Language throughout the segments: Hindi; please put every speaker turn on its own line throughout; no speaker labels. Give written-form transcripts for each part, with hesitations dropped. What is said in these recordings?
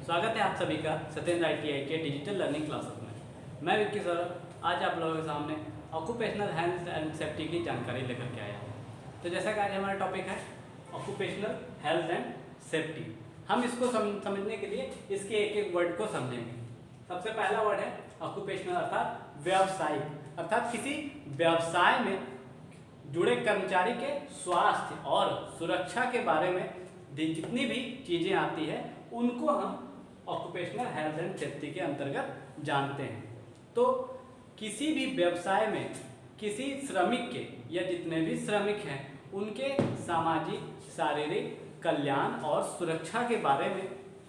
स्वागत है आप सभी का सत्येंद्र ITI के डिजिटल लर्निंग क्लासेस में। मैं विक्की सौरभ आज आप लोगों के सामने ऑक्यूपेशनल हेल्थ एंड सेफ्टी की जानकारी लेकर के आया हूँ। तो जैसा कि आज हमारा टॉपिक है ऑक्यूपेशनल हेल्थ एंड सेफ्टी, हम इसको समझने के लिए इसके एक एक वर्ड को समझेंगे। सबसे पहला वर्ड है ऑक्यूपेशनल अर्थात व्यावसायिक, अर्थात किसी व्यवसाय में जुड़े कर्मचारी के स्वास्थ्य और सुरक्षा के बारे में जितनी भी चीज़ें आती है उनको हम ऑक्यूपेशनल हेल्थ एंड सेफ्टी के अंतर्गत जानते हैं। तो किसी भी व्यवसाय में किसी श्रमिक के या जितने भी श्रमिक हैं उनके सामाजिक शारीरिक कल्याण और सुरक्षा के बारे में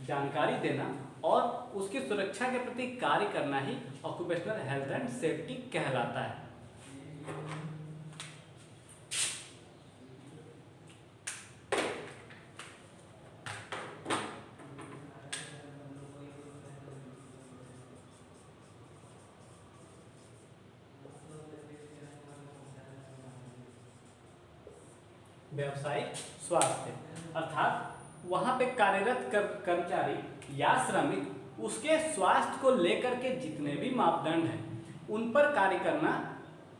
जानकारी देना और उसकी सुरक्षा के प्रति कार्य करना ही ऑक्यूपेशनल हेल्थ एंड सेफ्टी कहलाता है। व्यावसायिक स्वास्थ्य अर्थात वहाँ पे कार्यरत कर्मचारी या श्रमिक उसके स्वास्थ्य को लेकर के जितने भी मापदंड हैं उन पर कार्य करना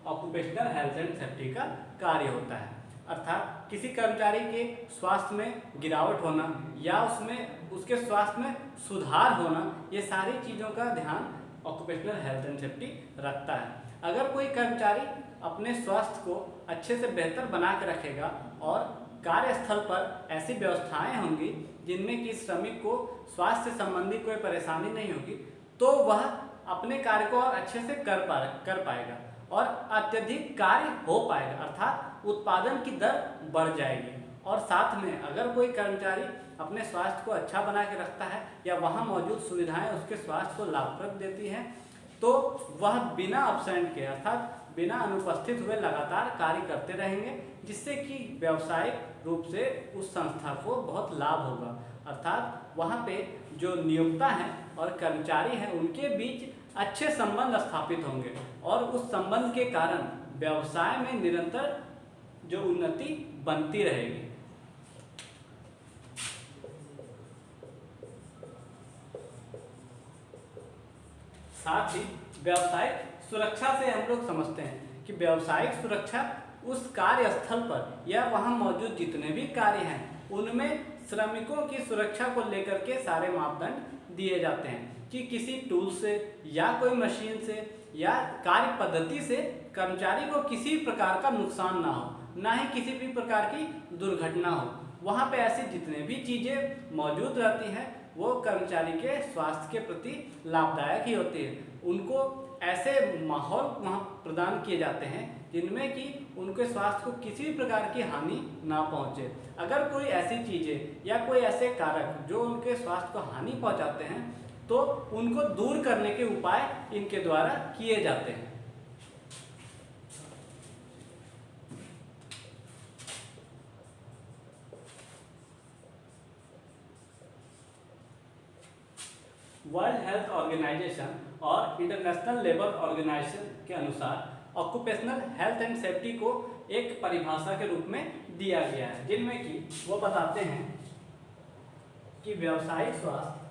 ऑक्यूपेशनल हेल्थ एंड सेफ्टी का कार्य होता है। अर्थात किसी कर्मचारी के स्वास्थ्य में गिरावट होना या उसमें उसके स्वास्थ्य में सुधार होना, ये सारी चीज़ों का ध्यान ऑक्यूपेशनल हेल्थ एंड सेफ्टी रखता है। अगर कोई कर्मचारी अपने स्वास्थ्य को अच्छे से बेहतर बना के रखेगा और कार्यस्थल पर ऐसी व्यवस्थाएं होंगी जिनमें कि श्रमिक को स्वास्थ्य संबंधी कोई परेशानी नहीं होगी, तो वह अपने कार्य को और अच्छे से कर पाएगा और अत्यधिक कार्य हो पाएगा, अर्थात उत्पादन की दर बढ़ जाएगी। और साथ में अगर कोई कर्मचारी अपने स्वास्थ्य को अच्छा बना के रखता है या वहाँ मौजूद सुविधाएं उसके स्वास्थ्य को लाभप्रद देती हैं, तो वह बिना अब्सेंट के अर्थात बिना अनुपस्थित हुए लगातार कार्य करते रहेंगे, जिससे कि व्यावसायिक रूप से उस संस्था को बहुत लाभ होगा। अर्थात वहाँ पे जो नियोक्ता हैं और कर्मचारी हैं उनके बीच अच्छे संबंध स्थापित होंगे और उस संबंध के कारण व्यवसाय में निरंतर जो उन्नति बनती रहेगी। साथ ही व्यावसायिक सुरक्षा से हम लोग समझते हैं कि व्यावसायिक सुरक्षा उस कार्यस्थल पर या वहाँ मौजूद जितने भी कार्य हैं उनमें श्रमिकों की सुरक्षा को लेकर के सारे मापदंड दिए जाते हैं कि किसी टूल से या कोई मशीन से या कार्य पद्धति से कर्मचारी को किसी प्रकार का नुकसान ना हो, ना ही किसी भी प्रकार की दुर्घटना हो। वहाँ पे ऐसी जितने भी चीज़ें मौजूद रहती हैं वो कर्मचारी के स्वास्थ्य के प्रति लाभदायक ही होती है। उनको ऐसे माहौल वहाँ प्रदान किए जाते हैं जिनमें कि उनके स्वास्थ्य को किसी भी प्रकार की हानि ना पहुँचे। अगर कोई ऐसी चीज़ें या कोई ऐसे कारक जो उनके स्वास्थ्य को हानि पहुँचाते हैं तो उनको दूर करने के उपाय इनके द्वारा किए जाते हैं। वर्ल्ड हेल्थ ऑर्गेनाइजेशन और इंटरनेशनल लेबर ऑर्गेनाइजेशन के अनुसार ऑक्यूपेशनल हेल्थ एंड सेफ्टी को एक परिभाषा के रूप में दिया गया है, जिनमें कि वो बताते हैं कि व्यावसायिक स्वास्थ्य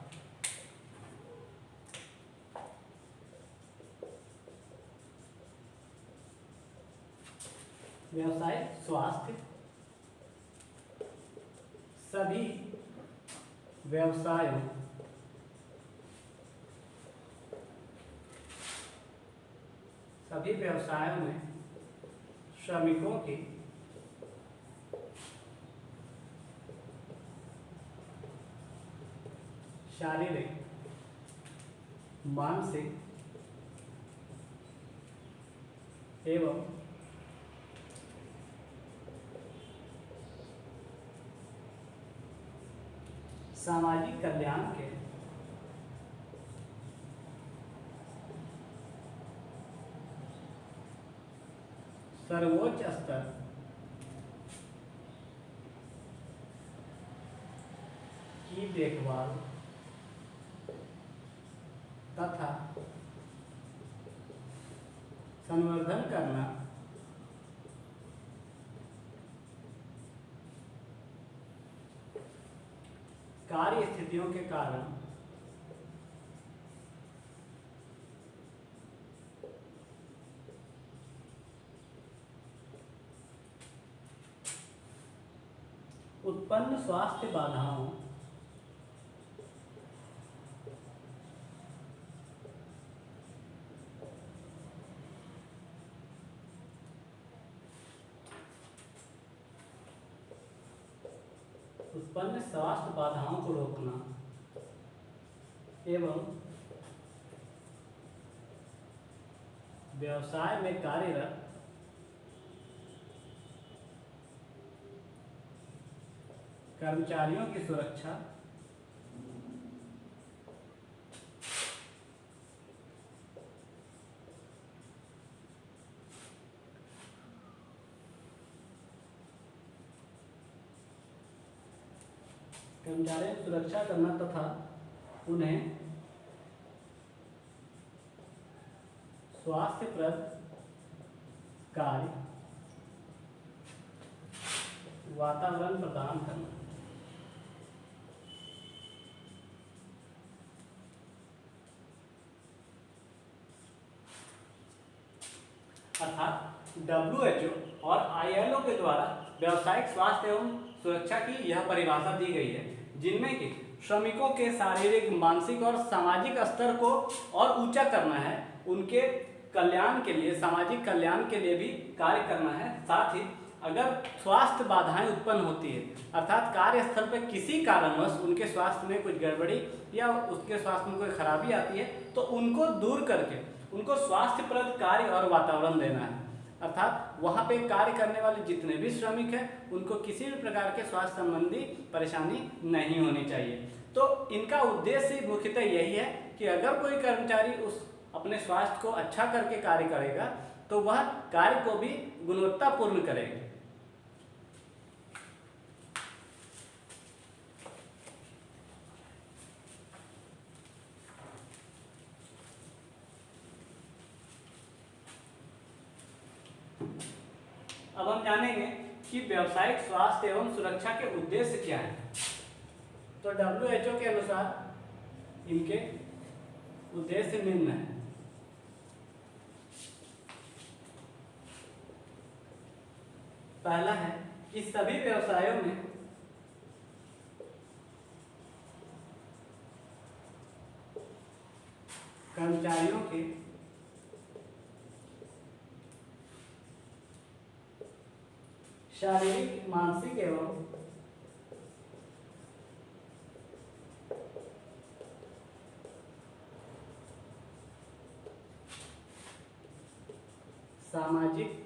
सभी व्यवसायों में श्रमिकों की शारीरिक, मानसिक एवं सामाजिक कल्याण के सर्वोच्च स्तर की देखभाल तथा संवर्धन करना कार्य स्थितियों के कारण उत्पन्न स्वास्थ्य बाधाओं को रोकना एवं व्यवसाय में कार्यरत कर्मचारियों की सुरक्षा करना तथा उन्हें स्वास्थ्यप्रद कार्य वातावरण प्रदान करना। अर्थात WHO और ILO के द्वारा व्यावसायिक स्वास्थ्य एवं सुरक्षा की यह परिभाषा दी गई है, जिनमें कि श्रमिकों के शारीरिक, मानसिक और सामाजिक स्तर को और ऊंचा करना है, उनके कल्याण के लिए, सामाजिक कल्याण के लिए भी कार्य करना है। साथ ही अगर स्वास्थ्य बाधाएं उत्पन्न होती है, अर्थात कार्यस्थल पर किसी कारणवश उनके स्वास्थ्य में कुछ गड़बड़ी या उसके स्वास्थ्य में कोई खराबी आती है, तो उनको दूर करके उनको स्वास्थ्यप्रद कार्य और वातावरण देना है। अर्थात वहाँ पे कार्य करने वाले जितने भी श्रमिक हैं, उनको किसी भी प्रकार के स्वास्थ्य संबंधी परेशानी नहीं होनी चाहिए। तो इनका उद्देश्य मुख्यतः यही है कि अगर कोई कर्मचारी उस अपने स्वास्थ्य को अच्छा करके कार्य करेगा, तो वह कार्य को भी गुणवत्तापूर्ण करेगा। अब हम जानेंगे कि व्यावसायिक स्वास्थ्य एवं सुरक्षा के उद्देश्य क्या हैं। तो WHO के अनुसार इनके उद्देश्य निम्न है। पहला है कि सभी व्यवसायों में कर्मचारियों के शारीरिक, मानसिक एवं सामाजिक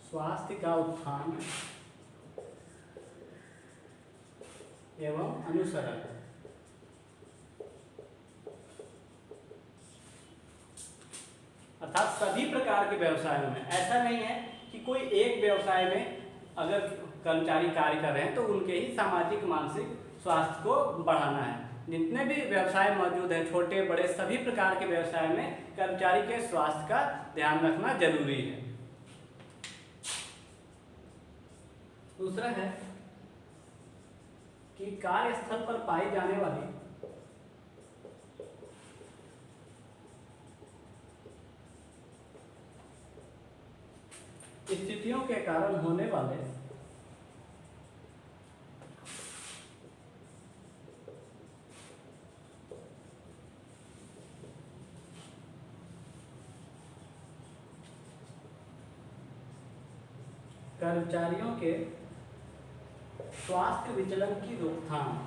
स्वास्थ्य का उत्थान एवं अनुसरण। अर्थात सभी प्रकार के व्यवसायों में, ऐसा नहीं है कि कोई एक व्यवसाय में अगर कर्मचारी कार्य कर रहे हैं तो उनके ही सामाजिक, मानसिक स्वास्थ्य को बढ़ाना है। जितने भी व्यवसाय मौजूद हैं, छोटे बड़े सभी प्रकार के व्यवसाय में कर्मचारी के स्वास्थ्य का ध्यान रखना जरूरी है। दूसरा है कि कार्यस्थल पर पाई जाने वाली स्थितियों के कारण होने वाले कर्मचारियों के स्वास्थ्य विचलन की रोकथाम।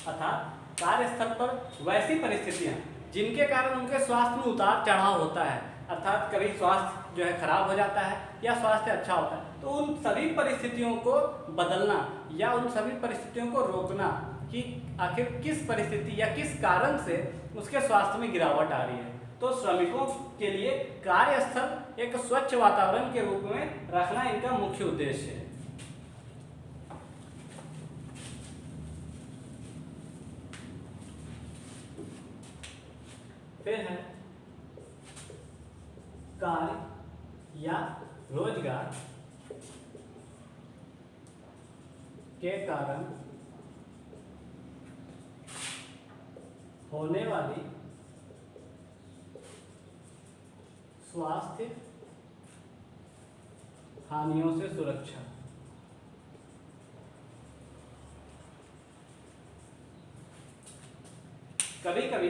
अर्थात कार्यस्थल पर वैसी परिस्थितियां जिनके कारण उनके स्वास्थ्य में उतार चढ़ाव होता है, अर्थात कभी स्वास्थ्य जो है खराब हो जाता है या स्वास्थ्य अच्छा होता है, तो उन सभी परिस्थितियों को बदलना या उन सभी परिस्थितियों को रोकना कि आखिर किस परिस्थिति या किस कारण से उसके स्वास्थ्य में गिरावट आ रही है। तो श्रमिकों के लिए कार्यस्थल एक स्वच्छ वातावरण के रूप में रखना इनका मुख्य उद्देश्य है। फिर है कार्य या रोजगार के कारण होने वाली स्वास्थ्य हानियों से सुरक्षा। कभी कभी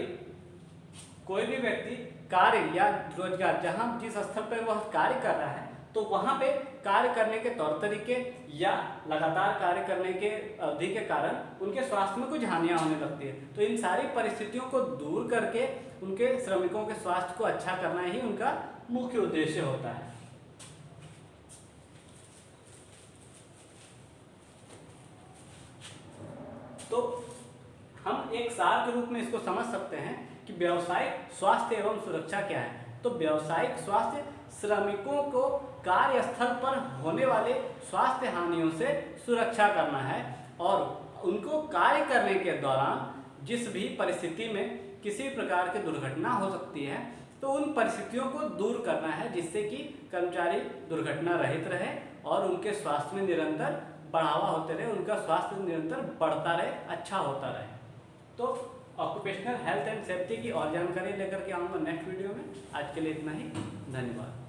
कोई भी व्यक्ति कार्य या रोजगार जहां जिस स्तर पर वह कार्य कर रहा है तो वहां पे कार्य करने के तौर तरीके या लगातार कार्य करने के अवधि के कारण उनके स्वास्थ्य में कुछ हानियां होने लगती है। तो इन सारी परिस्थितियों को दूर करके उनके श्रमिकों के स्वास्थ्य को अच्छा करना ही उनका मुख्य उद्देश्य होता है। तो हम एक सार के रूप में इसको समझ सकते हैं कि व्यावसायिक स्वास्थ्य एवं सुरक्षा क्या है। तो व्यावसायिक स्वास्थ्य श्रमिकों को कार्यस्थल पर होने वाले स्वास्थ्य हानियों से सुरक्षा करना है और उनको कार्य करने के दौरान जिस भी परिस्थिति में किसी प्रकार की दुर्घटना हो सकती है तो उन परिस्थितियों को दूर करना है जिससे कि कर्मचारी दुर्घटना रहित रहे और उनके स्वास्थ्य में निरंतर बढ़ावा होते रहे, उनका स्वास्थ्य निरंतर बढ़ता रहे, अच्छा होता रहे। तो ऑक्यूपेशनल हेल्थ एंड सेफ्टी की और जानकारी लेकर के आऊँगा नेक्स्ट वीडियो में। आज के लिए इतना ही, धन्यवाद।